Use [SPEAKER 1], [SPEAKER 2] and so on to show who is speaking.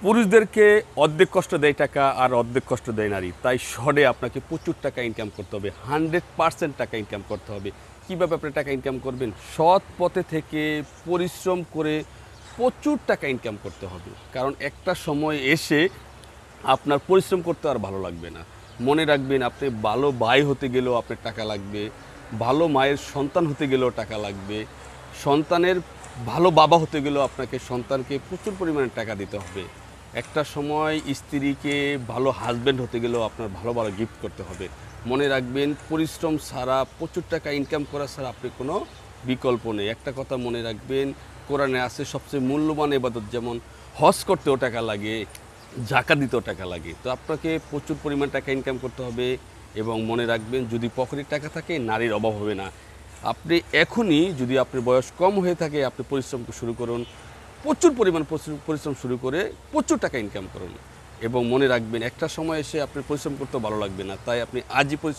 [SPEAKER 1] পুরুষদেরকে অর্ধেক কষ্ট দেয় টাকা আর অর্ধেক কষ্ট দেয় নারী, তাই শহরে আপনাকে প্রচুর টাকা ইনকাম করতে হবে, 100% টাকা ইনকাম করতে হবে। কীভাবে আপনি টাকা ইনকাম করবেন? সৎ পথে থেকে পরিশ্রম করে প্রচুর টাকা ইনকাম করতে হবে, কারণ একটা সময় এসে আপনার পরিশ্রম করতে আর ভালো লাগবে না। মনে রাখবেন, আপনি ভালো ভাই হতে গেলেও আপনার টাকা লাগবে, ভালো মায়ের সন্তান হতে গেলেও টাকা লাগবে, সন্তানের ভালো বাবা হতে গেলেও আপনাকে সন্তানকে প্রচুর পরিমাণে টাকা দিতে হবে। একটা সময় স্ত্রীকে ভালো হাজব্যান্ড হতে গেলেও আপনার ভালো ভালো গিফট করতে হবে। মনে রাখবেন, পরিশ্রম ছাড়া, প্রচুর টাকা ইনকাম করা ছাড়া আপনি কোনো বিকল্প নেই। একটা কথা মনে রাখবেন, কোরআনে আছে সবচেয়ে মূল্যবান ইবাদত, যেমন হজ করতেও টাকা লাগে, জাকাত দিতেও টাকা লাগে। তো আপনাকে প্রচুর পরিমাণ টাকা ইনকাম করতে হবে। এবং মনে রাখবেন, যদি পকেটে টাকা থাকে নারীর অভাব হবে না। আপনি এখনই, যদি আপনার বয়স কম হয়ে থাকে, আপনি পরিশ্রম শুরু করুন, প্রচুর পরিমাণ পরিশ্রম শুরু করে প্রচুর টাকা ইনকাম করুন। এবং মনে রাখবেন, একটা সময় এসে আপনার পরিশ্রম করতেও ভালো লাগবে না, তাই আপনি আজই পরিশ্রম